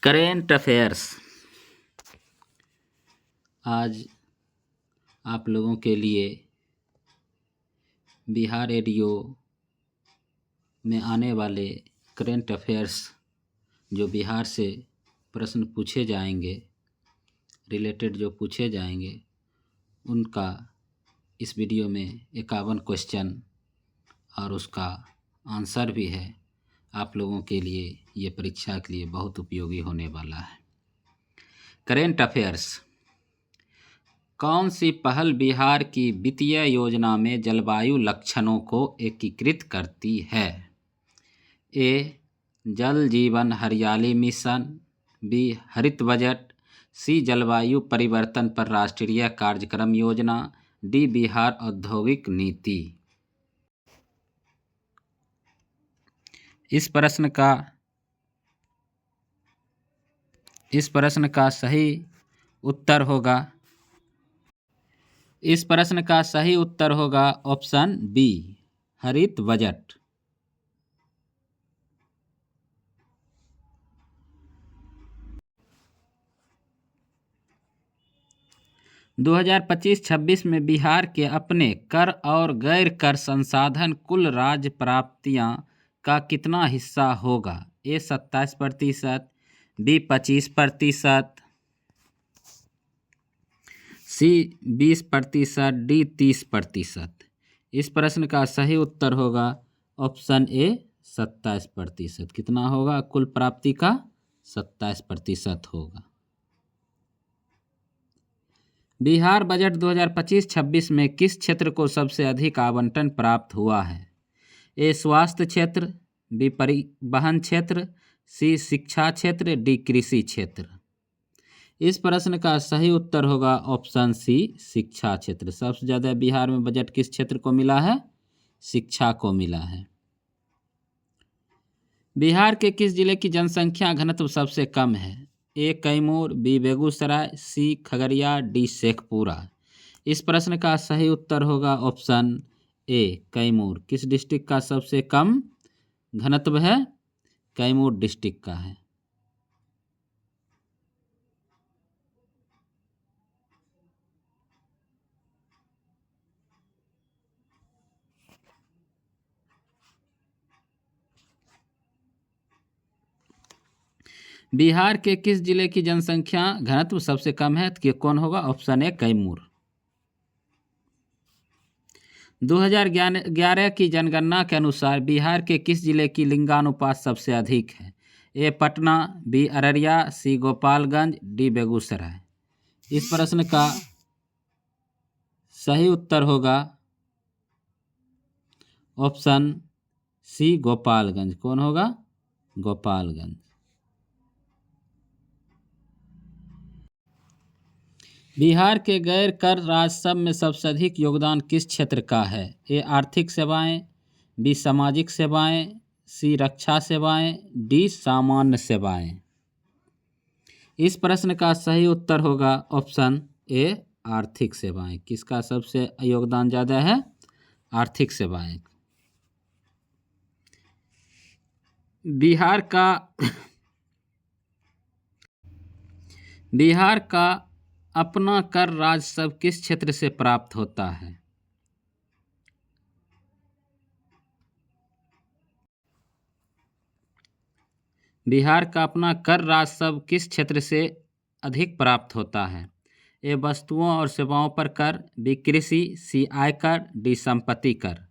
Current affairs. आज आप लोगों के लिए बिहार रेडियो में आने वाले करेंट अफेयर्स जो बिहार से प्रश्न पूछे जाएंगे, रिलेटेड जो पूछे जाएंगे, उनका इस वीडियो में 51 क्वेश्चन और उसका आंसर भी है। आप लोगों के लिए ये परीक्षा के लिए बहुत उपयोगी होने वाला है। Current affairs. कौन सी पहल बिहार की वित्तीय योजना में जलवायु लक्षणों को एकीकृत करती है? ए. जल जीवन हरियाली मिशन, बी. हरित बजट, सी. जलवायु परिवर्तन पर राष्ट्रीय कार्यक्रम योजना, डी. बिहार औद्योगिक नीति। इस प्रश्न का सही उत्तर होगा ऑप्शन बी, हरित बजट। दो 2025-26 में बिहार के अपने कर और गैर कर संसाधन कुल राज्य प्राप्तियां का कितना हिस्सा होगा? ए 27%, बी 25%, सी 20%, डी 30%। इस प्रश्न का सही उत्तर होगा ऑप्शन ए 27%। कितना होगा? कुल प्राप्ति का 27% होगा। बिहार बजट 2025-26 में किस क्षेत्र को सबसे अधिक आवंटन प्राप्त हुआ है? ए. स्वास्थ्य क्षेत्र, बी. परिवहन क्षेत्र, सी. शिक्षा क्षेत्र, डी. कृषि क्षेत्र। इस प्रश्न का सही उत्तर होगा ऑप्शन सी, शिक्षा क्षेत्र। सबसे ज़्यादा बिहार में बजट किस क्षेत्र को मिला है? शिक्षा को मिला है। बिहार के किस जिले की जनसंख्या घनत्व सबसे कम है? ए. कैमूर, बी. बेगूसराय, सी. खगड़िया, डी. शेखपुरा। इस प्रश्न का सही उत्तर होगा ऑप्शन ए, कैमूर। किस डिस्ट्रिक्ट का सबसे कम घनत्व है? कैमूर डिस्ट्रिक्ट का है। बिहार के किस जिले की जनसंख्या घनत्व सबसे कम है? कि कौन होगा? ऑप्शन ए, कैमूर। 2011 की जनगणना के अनुसार बिहार के किस जिले की लिंगानुपात सबसे अधिक है? ए. पटना, बी. अररिया, सी. गोपालगंज, डी. बेगूसराय। इस प्रश्न का सही उत्तर होगा ऑप्शन सी, गोपालगंज। कौन होगा? गोपालगंज। बिहार के गैर कर राजस्व में सबसे अधिक योगदान किस क्षेत्र का है? ए. आर्थिक सेवाएं, बी. सामाजिक सेवाएं, सी. रक्षा सेवाएं, डी. सामान्य सेवाएं। इस प्रश्न का सही उत्तर होगा ऑप्शन ए, आर्थिक सेवाएं। किसका सबसे योगदान ज़्यादा है? आर्थिक सेवाएं। बिहार का अपना कर राजस्व किस क्षेत्र से प्राप्त होता है? बिहार का अपना कर राजस्व किस क्षेत्र से अधिक प्राप्त होता है? ए. वस्तुओं और सेवाओं पर कर, बी. कृषि, सी. आयकर, डी. संपत्ति कर।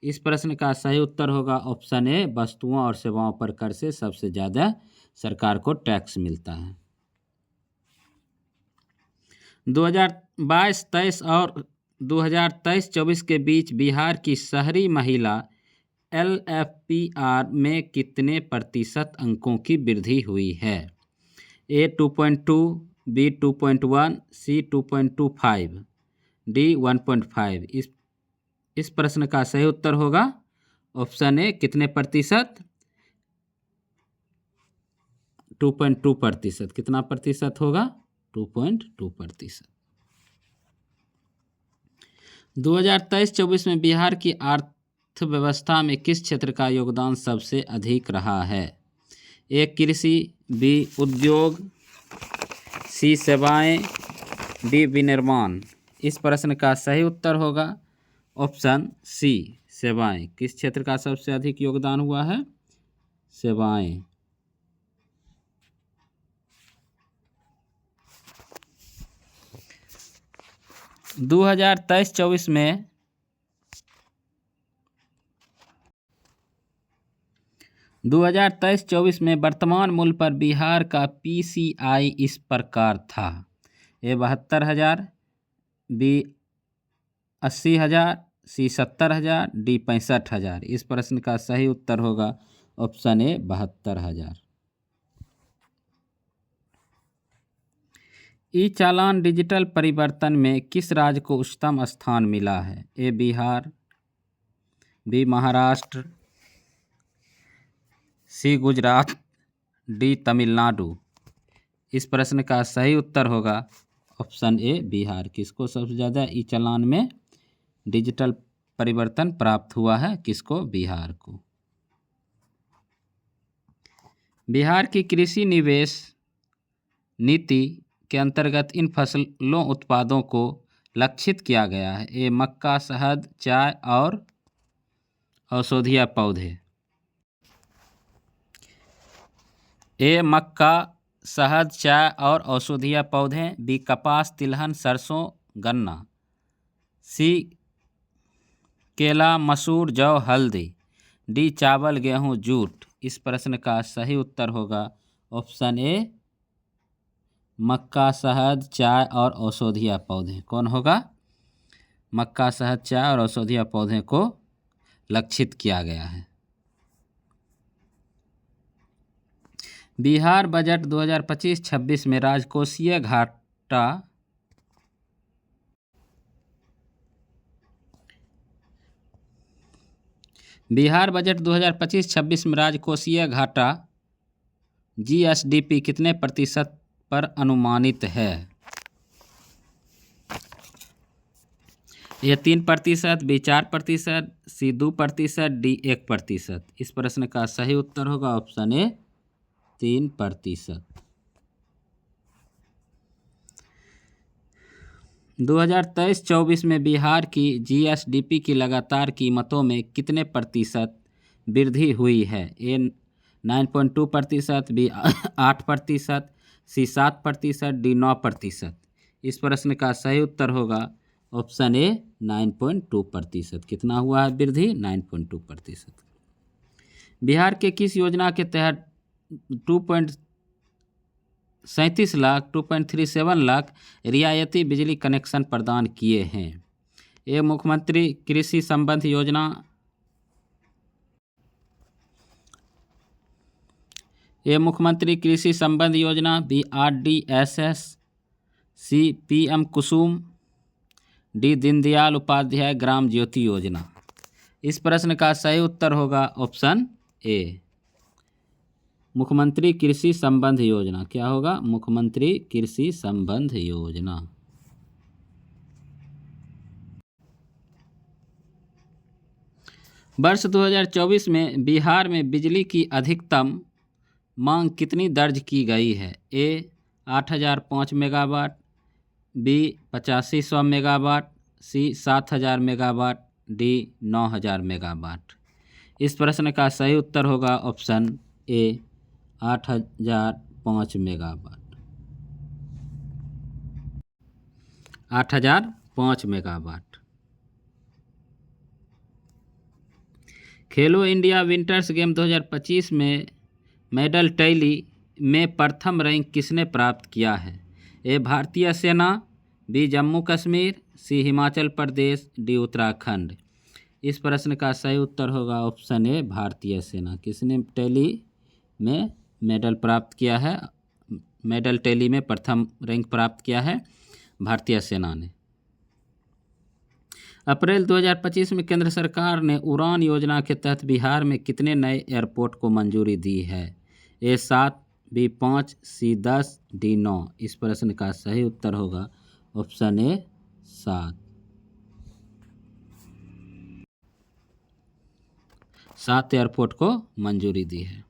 इस प्रश्न का सही उत्तर होगा ऑप्शन ए, वस्तुओं और सेवाओं पर कर से सबसे ज़्यादा सरकार को टैक्स मिलता है। 2022-23 और 2023-24 के बीच बिहार की शहरी महिला LFPR में कितने प्रतिशत अंकों की वृद्धि हुई है? ए. 2.2, बी. 2.1, सी. 2.25, डी. 1.5। इस प्रश्न का सही उत्तर होगा ऑप्शन ए, कितने प्रतिशत? 2.2%। कितना प्रतिशत होगा? 2.2%। 2023-24 में बिहार की अर्थव्यवस्था में किस क्षेत्र का योगदान सबसे अधिक रहा है? ए. कृषि, बी उद्योग, सी सेवाएं, डी विनिर्माण। इस प्रश्न का सही उत्तर होगा ऑप्शन सी सेवाएं। किस क्षेत्र का सबसे अधिक योगदान हुआ है? सेवाएं। दो हजार 23-24 में 2023-24 में वर्तमान मूल्य पर बिहार का पीसीआई इस प्रकार था। ए 72,000, बी 80,000, सी 70,000, डी 65,000। इस प्रश्न का सही उत्तर होगा ऑप्शन ए 72,000। ई चालान डिजिटल परिवर्तन में किस राज्य को उच्चतम स्थान मिला है? ए बिहार, बी महाराष्ट्र, सी गुजरात, डी तमिलनाडु। इस प्रश्न का सही उत्तर होगा ऑप्शन ए बिहार। किसको सबसे ज़्यादा ई चालान में डिजिटल परिवर्तन प्राप्त हुआ है? किसको? बिहार को। बिहार की कृषि निवेश नीति के अंतर्गत इन फसलों उत्पादों को लक्षित किया गया है। ए मक्का, शहद, चाय और औषधीय पौधे। ए मक्का, शहद, चाय और औषधीय पौधे। बी कपास, तिलहन, सरसों, गन्ना। सी केला, मसूर, जौ, हल्दी। डी चावल, गेहूं, जूट। इस प्रश्न का सही उत्तर होगा ऑप्शन ए मक्का, शहद, चाय और औषधीय पौधे। कौन होगा? मक्का, शहद, चाय और औषधीय पौधे को लक्षित किया गया है। बिहार बजट 2025-26 में राजकोषीय घाटा बिहार बजट 2025-26 में राजकोषीय घाटा जीएसडीपी कितने प्रतिशत पर अनुमानित है? यह 3%, बी 4%, सी 2%, डी 1%। इस प्रश्न का सही उत्तर होगा ऑप्शन ए 3%। 2023-24 में बिहार की जीएसडीपी की लगातार कीमतों में कितने प्रतिशत वृद्धि हुई है? ए 9.2%, बी 8%, सी 7%, डी 9%। इस प्रश्न का सही उत्तर होगा ऑप्शन ए 9.2%। कितना हुआ है वृद्धि? 9.2%। बिहार के किस योजना के तहत 2.37 लाख 2.37 लाख रियायती बिजली कनेक्शन प्रदान किए हैं? ए मुख्यमंत्री कृषि संबंध योजना, ए मुख्यमंत्री कृषि संबंध योजना, बी आरडीएसएस, सी पीएम कुसुम, डी दीनदयाल उपाध्याय ग्राम ज्योति योजना। इस प्रश्न का सही उत्तर होगा ऑप्शन ए मुख्यमंत्री कृषि संबंध योजना। क्या होगा? मुख्यमंत्री कृषि संबंध योजना। वर्ष 2024 में बिहार में बिजली की अधिकतम मांग कितनी दर्ज की गई है? ए 8,005 मेगावाट, बी 8500 मेगावाट, सी 7,000 मेगावाट, डी 9,000 मेगावाट। इस प्रश्न का सही उत्तर होगा ऑप्शन ए 8,005 मेगावाट। 8,005 मेगावाट। खेलो इंडिया विंटर्स गेम 2025 में मेडल टैली में प्रथम रैंक किसने प्राप्त किया है? ए भारतीय सेना, बी जम्मू कश्मीर, सी हिमाचल प्रदेश, डी उत्तराखंड। इस प्रश्न का सही उत्तर होगा ऑप्शन ए भारतीय सेना। किसने टैली में मेडल प्राप्त किया है? मेडल टैली में प्रथम रैंक प्राप्त किया है भारतीय सेना ने। अप्रैल 2025 में केंद्र सरकार ने उड़ान योजना के तहत बिहार में कितने नए एयरपोर्ट को मंजूरी दी है? ए 7, बी 5, सी 10, डी 9। इस प्रश्न का सही उत्तर होगा ऑप्शन ए 7। 7 एयरपोर्ट को मंजूरी दी है।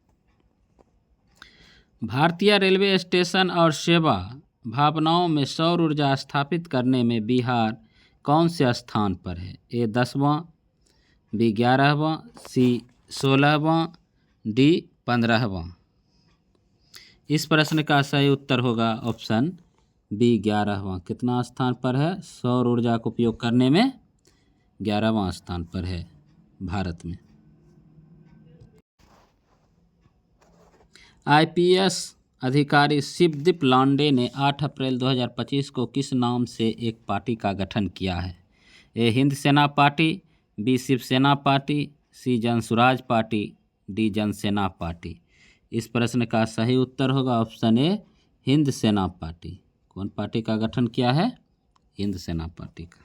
भारतीय रेलवे स्टेशन और सेवा भावनाओं में सौर ऊर्जा स्थापित करने में बिहार कौन से स्थान पर है? ए 10वां, बी 11वां, सी 16वां, डी 15वां। इस प्रश्न का सही उत्तर होगा ऑप्शन बी 11वां। कितना स्थान पर है? सौर ऊर्जा का उपयोग करने में 11वां स्थान पर है भारत में। आईपीएस अधिकारी शिवदीप लांडे ने 8 अप्रैल 2025 को किस नाम से एक पार्टी का गठन किया है? A Hind Sena party, B Shiv Sena party, C Jan Suraaj party, D Janasena party. इस प्रश्न का सही उत्तर होगा ऑप्शन ए हिंद सेना पार्टी। कौन पार्टी का गठन किया है? हिंद सेना पार्टी का।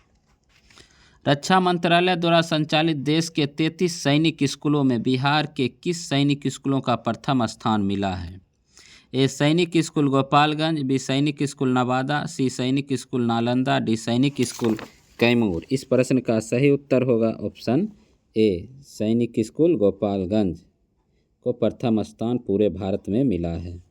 रक्षा मंत्रालय द्वारा संचालित देश के 33 सैनिक स्कूलों में बिहार के किस सैनिक स्कूलों का प्रथम स्थान मिला है? ए सैनिक स्कूल गोपालगंज, बी सैनिक स्कूल नवादा, सी सैनिक स्कूल नालंदा, डी सैनिक स्कूल कैमूर। इस प्रश्न का सही उत्तर होगा ऑप्शन ए सैनिक स्कूल गोपालगंज को प्रथम स्थान पूरे भारत में मिला है।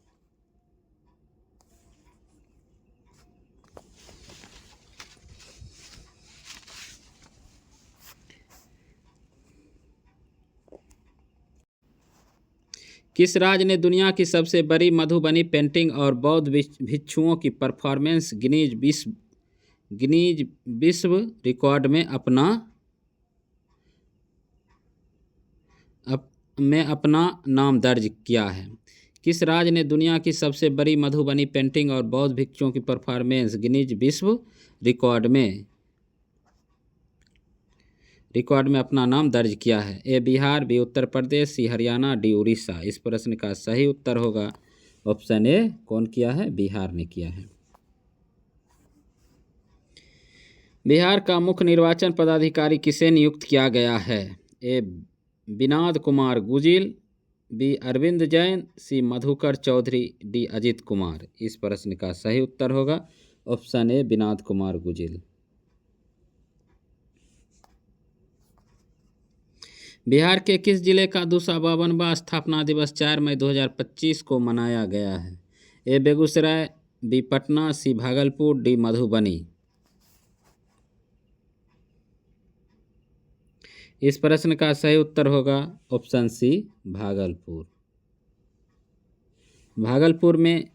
किस राज्य ने दुनिया की सबसे बड़ी मधुबनी पेंटिंग और बौद्ध भिक्षुओं की परफॉर्मेंस गिनीज विश्व रिकॉर्ड में अपना नाम दर्ज किया है? किस राज्य ने दुनिया की सबसे बड़ी मधुबनी पेंटिंग और बौद्ध भिक्षुओं की परफॉर्मेंस गिनीज विश्व रिकॉर्ड में अपना नाम दर्ज किया है? ए बिहार, बी उत्तर प्रदेश, सी हरियाणा, डी उड़ीसा। इस प्रश्न का सही उत्तर होगा ऑप्शन ए। कौन किया है? बिहार ने किया है। बिहार का मुख्य निर्वाचन पदाधिकारी किसे नियुक्त किया गया है? ए विनोद कुमार गुजिल, बी अरविंद जैन, सी मधुकर चौधरी, डी अजित कुमार। इस प्रश्न का सही उत्तर होगा ऑप्शन ए विनोद कुमार गुजिल। बिहार के किस जिले का 252वां स्थापना दिवस 4 मई 2025 को मनाया गया है? ए बेगूसराय, बी पटना, सी भागलपुर, डी मधुबनी। इस प्रश्न का सही उत्तर होगा ऑप्शन सी भागलपुर। भागलपुर में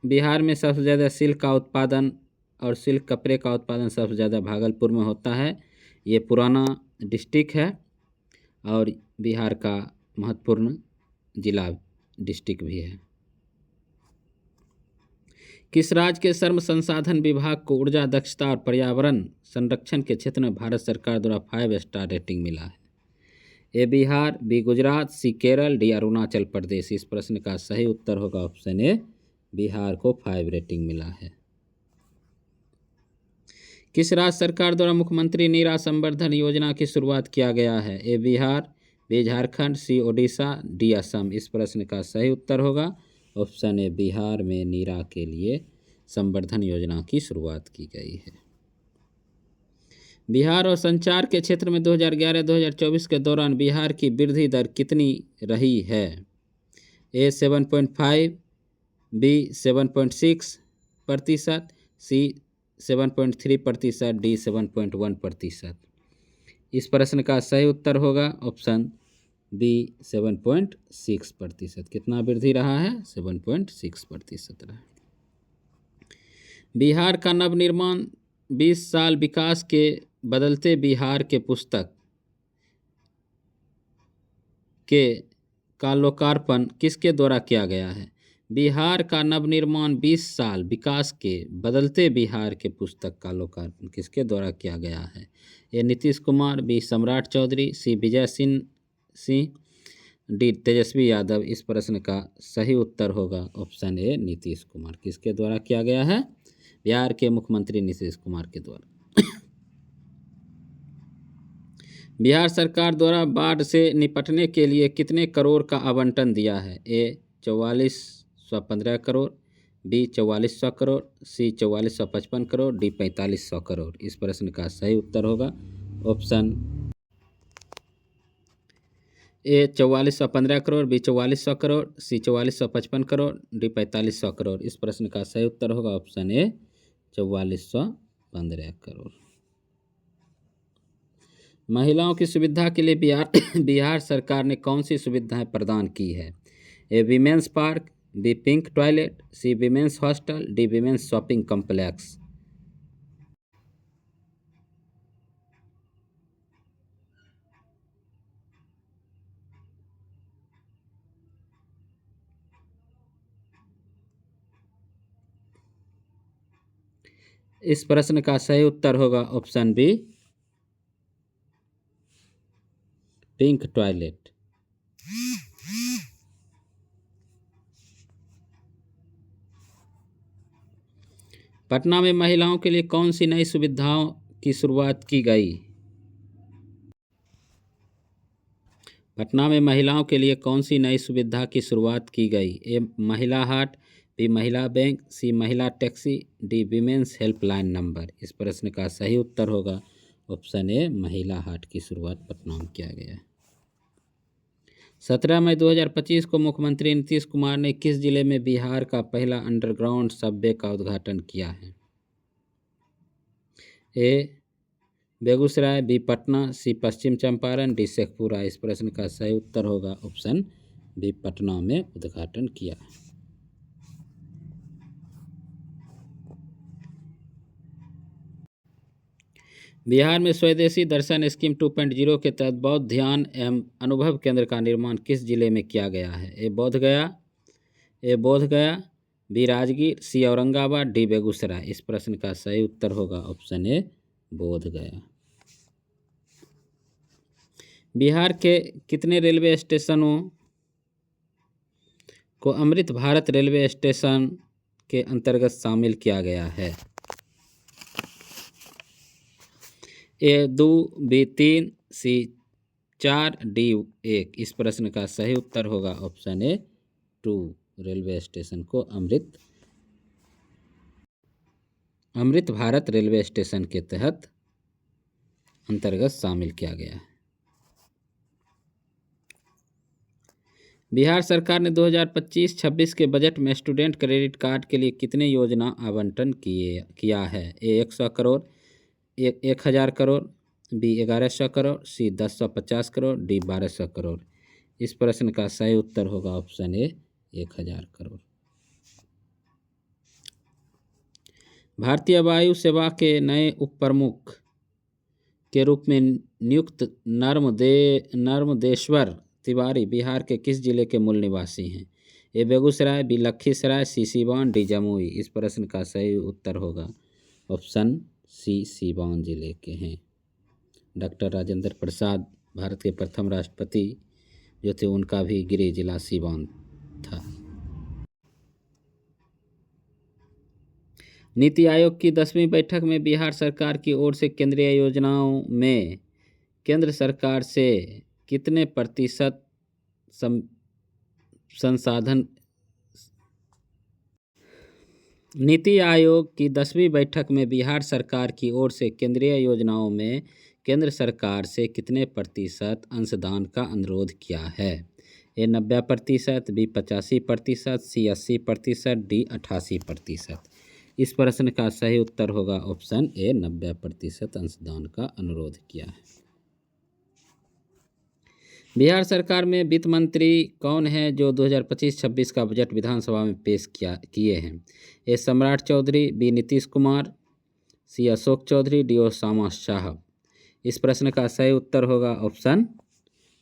बिहार में सबसे ज़्यादा सिल्क का उत्पादन और सिल्क कपड़े का उत्पादन सबसे ज़्यादा भागलपुर में होता है। ये पुराना डिस्ट्रिक्ट है और बिहार का महत्वपूर्ण जिला डिस्ट्रिक्ट भी है। किस राज्य के श्रम संसाधन विभाग को ऊर्जा दक्षता और पर्यावरण संरक्षण के क्षेत्र में भारत सरकार द्वारा 5 स्टार रेटिंग मिला है? ए बिहार, बी गुजरात, सी केरल, डी अरुणाचल प्रदेश। इस प्रश्न का सही उत्तर होगा ऑप्शन ए बिहार को 5 रेटिंग मिला है। किस राज्य सरकार द्वारा मुख्यमंत्री नीरा संवर्धन योजना की शुरुआत किया गया है? ए बिहार, बी झारखंड, सी ओडिशा, डी असम। इस प्रश्न का सही उत्तर होगा ऑप्शन ए बिहार में नीरा के लिए संवर्धन योजना की शुरुआत की गई है। बिहार और संचार के क्षेत्र में 2011-2024 के दौरान बिहार की वृद्धि दर कितनी रही है? ए 7.5, बी 7.6%, सी 7.3%, डी 7.1%। इस प्रश्न का सही उत्तर होगा ऑप्शन बी 7.6%। कितना वृद्धि रहा है? 7.6% रहा। बिहार का नवनिर्माण 20 साल विकास के बदलते बिहार के पुस्तक का लोकार्पण किसके द्वारा किया गया है? बिहार का नवनिर्माण 20 साल विकास के बदलते बिहार के पुस्तक का लोकार्पण किसके द्वारा किया गया है? ए नीतीश कुमार, बी सम्राट चौधरी, सी विजय सिंह, डी तेजस्वी यादव। इस प्रश्न का सही उत्तर होगा ऑप्शन ए नीतीश कुमार। किसके द्वारा किया गया है? बिहार के मुख्यमंत्री नीतीश कुमार के द्वारा। बिहार सरकार द्वारा बाढ़ से निपटने के लिए कितने करोड़ का आवंटन दिया है? A 4415 crore, B 4400 crore, C 4455 crore, D 4500 crore. इस प्रश्न का सही उत्तर होगा option A 4415 crore, B 4400 crore, C 4455 crore, D 4500 crore. इस प्रश्न का सही उत्तर होगा ऑप्शन ए 4415 करोड़। महिलाओं की सुविधा के लिए बिहार सरकार ने कौन सी सुविधाएं प्रदान की है? A women's park, B pink toilet, C women's hostel, D women's shopping complex. इस प्रश्न का सही उत्तर होगा option B pink toilet. Patna में महिलाओं के लिए कौन सी नई सुविधाओं की शुरुआत की गई? पटना में महिलाओं के लिए कौन सी नई सुविधा की शुरुआत की गई? ए महिला हाट, बी महिला बैंक, सी महिला taxi, D women's helpline number. इस प्रश्न का सही उत्तर होगा ऑप्शन ए महिला हाट की शुरुआत पटना में किया गया है। 17 मई 2025 को मुख्यमंत्री नीतीश कुमार ने किस जिले में बिहार का पहला अंडरग्राउंड सबवे का उद्घाटन किया है? ए बेगूसराय, बी पटना, सी पश्चिम चंपारण, डी शेखपुरा। इस प्रश्न का सही उत्तर होगा ऑप्शन बी पटना में उद्घाटन किया। बिहार में स्वदेशी दर्शन स्कीम 2.0 के तहत बौद्ध ध्यान एवं अनुभव केंद्र का निर्माण किस जिले में किया गया है? ए बोधगया, बी राजगीर, सी औरंगाबाद, डी बेगूसराय। इस प्रश्न का सही उत्तर होगा ऑप्शन ए बोधगया। बिहार के कितने रेलवे स्टेशनों को अमृत भारत रेलवे स्टेशन के अंतर्गत शामिल किया गया है? ए 2, बी 3, सी 4, डी 1। इस प्रश्न का सही उत्तर होगा ऑप्शन ए 2 रेलवे स्टेशन को अमृत भारत रेलवे स्टेशन के तहत अंतर्गत शामिल किया गया है। बिहार सरकार ने 2025-26 के बजट में स्टूडेंट क्रेडिट कार्ड के लिए कितने योजना आवंटन किया है? ए 100 करोड़, 1000 करोड़, बी 1100 करोड़, सी 1050 करोड़, डी 1200 करोड़। इस प्रश्न का सही उत्तर होगा ऑप्शन ए 1000 करोड़। भारतीय वायु सेवा के नए उप प्रमुख के रूप में नियुक्त नर्मदेश्वर तिवारी बिहार के किस जिले के मूल निवासी हैं? ए बेगूसराय, बी लखीसराय, सी सीवान, डी जमुई। इस प्रश्न का सही उत्तर होगा ऑप्शन सी सीवान जिले के हैं। डॉक्टर राजेंद्र प्रसाद भारत के प्रथम राष्ट्रपति जो थे, उनका भी गृह जिला सीवान था। नीति आयोग की 10वीं बैठक में बिहार सरकार की ओर से केंद्रीय योजनाओं में केंद्र सरकार से कितने प्रतिशत संसाधन नीति आयोग की 10वीं बैठक में बिहार सरकार की ओर से केंद्रीय योजनाओं में केंद्र सरकार से कितने प्रतिशत अंशदान का अनुरोध किया है? ए 90%, बी 85%, सी 80%, डी 88%। इस प्रश्न का सही उत्तर होगा ऑप्शन ए 90% अंशदान का अनुरोध किया है। बिहार सरकार में वित्त मंत्री कौन है जो 2025-26 का बजट विधानसभा में पेश किए हैं? ए सम्राट चौधरी, बी नीतीश कुमार, सी अशोक चौधरी, डी ओसामा शाह। इस प्रश्न का सही उत्तर होगा ऑप्शन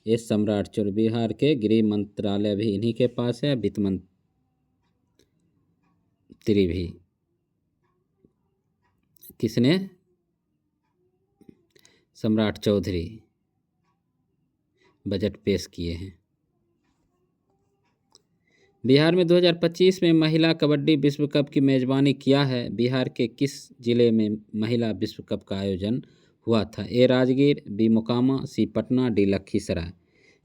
ए सम्राट चौधरी। बिहार के गृह मंत्रालय भी इन्हीं के पास है, वित्त मंत्री भी किसने? सम्राट चौधरी बजट पेश किए हैं। बिहार में 2025 में महिला कबड्डी विश्व कप की मेजबानी किया है? बिहार के किस जिले में महिला विश्व कप का आयोजन हुआ था? ए राजगीर, बी मोकामा, सी पटना, डी लखीसराय।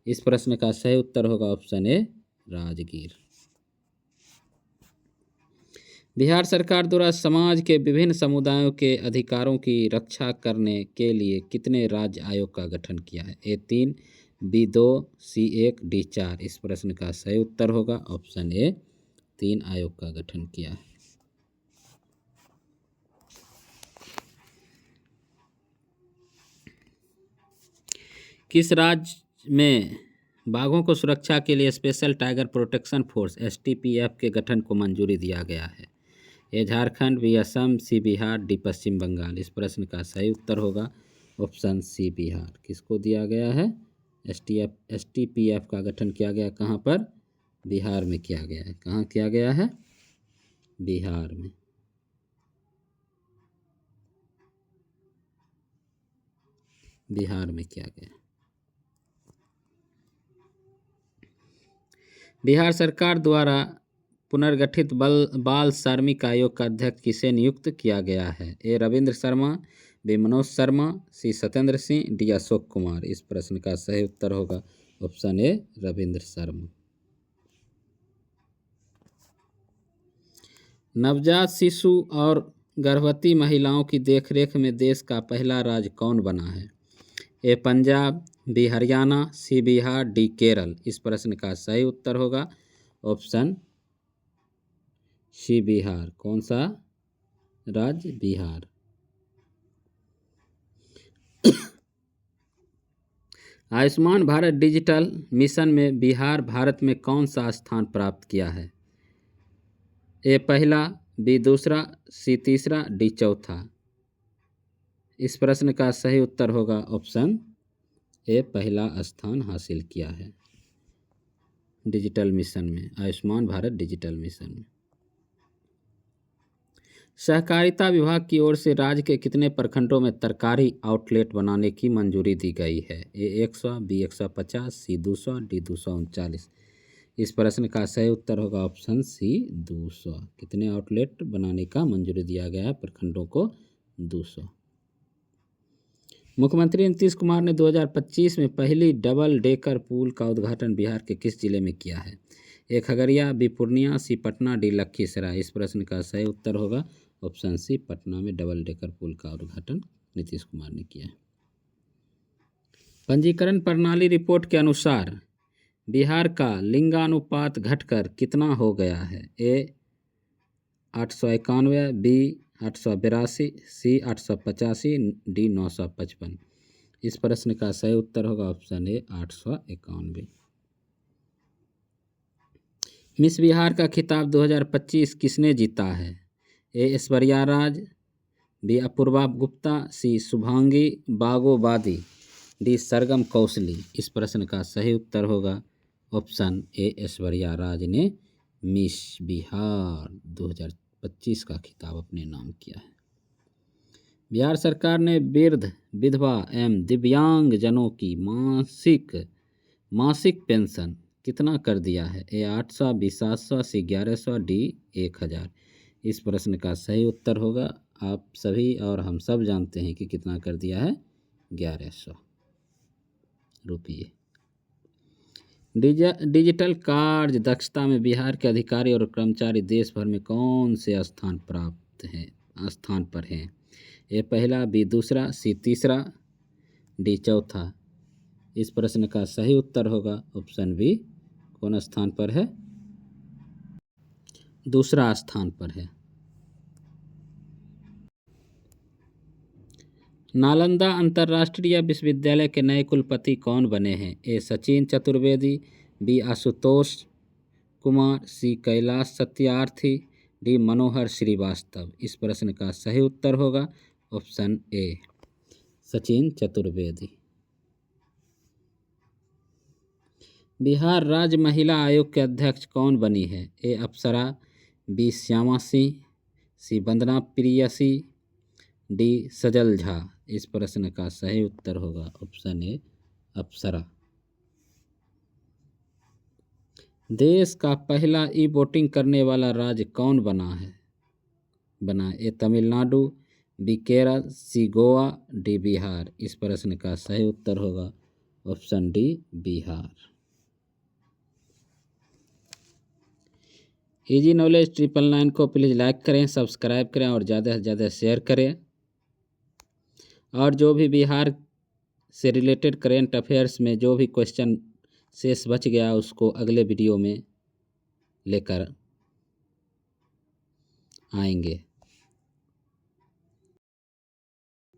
इस प्रश्न का सही उत्तर होगा ऑप्शन ए राजगीर। बिहार सरकार द्वारा समाज के विभिन्न समुदायों के अधिकारों की रक्षा करने के लिए कितने राज्य आयोग का गठन किया है? ए 3, बी 2, सी 1, डी 4। इस प्रश्न का सही उत्तर होगा ऑप्शन ए, 3 आयोग का गठन किया है। किस राज्य में बाघों को सुरक्षा के लिए special tiger protection force STPF के गठन को मंजूरी दिया गया है? ए झारखंड, बी असम, सी बिहार, डी पश्चिम बंगाल। इस प्रश्न का सही उत्तर होगा ऑप्शन सी बिहार। किसको दिया गया है? STPF का गठन किया गया कहाँ पर? बिहार में किया गया है। कहाँ किया गया है? बिहार में। बिहार में किया गया। बिहार सरकार द्वारा पुनर्गठित बाल कार्मिक आयोग का अध्यक्ष किसे नियुक्त किया गया है? ए रविंद्र शर्मा, बी मनोज शर्मा, सी सत्येंद्र सिंह, डी अशोक कुमार। इस प्रश्न का सही उत्तर होगा ऑप्शन ए, रविंद्र शर्मा। नवजात शिशु और गर्भवती महिलाओं की देखरेख में देश का पहला राज्य कौन बना है? ए पंजाब, बी हरियाणा, सी बिहार, डी केरल। इस प्रश्न का सही उत्तर होगा ऑप्शन सी बिहार। कौन सा राज्य? बिहार। आयुष्मान भारत डिजिटल मिशन में बिहार भारत में कौन सा स्थान प्राप्त किया है? ए पहला, बी दूसरा, सी तीसरा, डी चौथा। इस प्रश्न का सही उत्तर होगा ऑप्शन ए, पहला स्थान हासिल किया है डिजिटल मिशन में, आयुष्मान भारत डिजिटल मिशन में। सहकारिता विभाग की ओर से राज्य के कितने प्रखंडों में तरकारी आउटलेट बनाने की मंजूरी दी गई है? ए 100, बी 150, सी 200, डी 239। इस प्रश्न का सही उत्तर होगा ऑप्शन सी, 200। कितने आउटलेट बनाने का मंजूरी दिया गया है प्रखंडों को? 200। मुख्यमंत्री नीतीश कुमार ने 2025 में पहली डबल डेकर पुल का उद्घाटन बिहार के किस जिले में किया है? ए खगड़िया, बी पूर्णिया, सी पटना, डी लखीसराय। इस प्रश्न का सही उत्तर होगा ऑप्शन सी, पटना में डबल डेकर पुल का उद्घाटन नीतीश कुमार ने किया है। पंजीकरण प्रणाली रिपोर्ट के अनुसार बिहार का लिंगानुपात घटकर कितना हो गया है? ए 891, बी 882, सी 885, डी 955। इस प्रश्न का सही उत्तर होगा ऑप्शन ए, 891। मिस बिहार का खिताब 2025 किसने जीता है? ए ऐश्वर्या राज, बी अपूर्वा गुप्ता, सी शुभांगी बागोबादी, डी सरगम कौशली। इस प्रश्न का सही उत्तर होगा ऑप्शन ए, ऐश्वर्या राज ने मिस बिहार 2025 का खिताब अपने नाम किया है। बिहार सरकार ने वृद्ध, विधवा एवं दिव्यांग जनों की मासिक पेंशन कितना कर दिया है? ए 800, बी 700, सी 1100, डी 1000। इस प्रश्न का सही उत्तर होगा, आप सभी और हम सब जानते हैं कि कितना कर दिया है? 1100 रुपये। डिजिटल कार्य दक्षता में बिहार के अधिकारी और कर्मचारी देश भर में कौन से स्थान पर हैं? ए पहला, बी दूसरा, सी तीसरा, डी चौथा। इस प्रश्न का सही उत्तर होगा ऑप्शन बी। कौन स्थान पर है? दूसरा स्थान पर है। नालंदा अंतर्राष्ट्रीय विश्वविद्यालय के नए कुलपति कौन बने हैं? ए सचिन चतुर्वेदी, बी आशुतोष कुमार, सी कैलाश सत्यार्थी, डी मनोहर श्रीवास्तव। इस प्रश्न का सही उत्तर होगा ऑप्शन ए, सचिन चतुर्वेदी। बिहार राज्य महिला आयोग के अध्यक्ष कौन बनी है? ए अप्सरा, बी श्यामा सिंह, सी वंदना प्रियसी, डी सजल झा। इस प्रश्न का सही उत्तर होगा ऑप्शन ए, अप्सरा। देश का पहला ई वोटिंग करने वाला राज्य कौन बना? ए तमिलनाडु, बी केरल, सी गोवा, डी बिहार। इस प्रश्न का सही उत्तर होगा option D, Bihar. Easy knowledge 999 को प्लीज़ लाइक करें, सब्सक्राइब करें और ज़्यादा से ज़्यादा शेयर करें। और जो भी बिहार से रिलेटेड करेंट अफेयर्स में जो भी क्वेश्चन शेष बच गया उसको अगले वीडियो में लेकर आएंगे।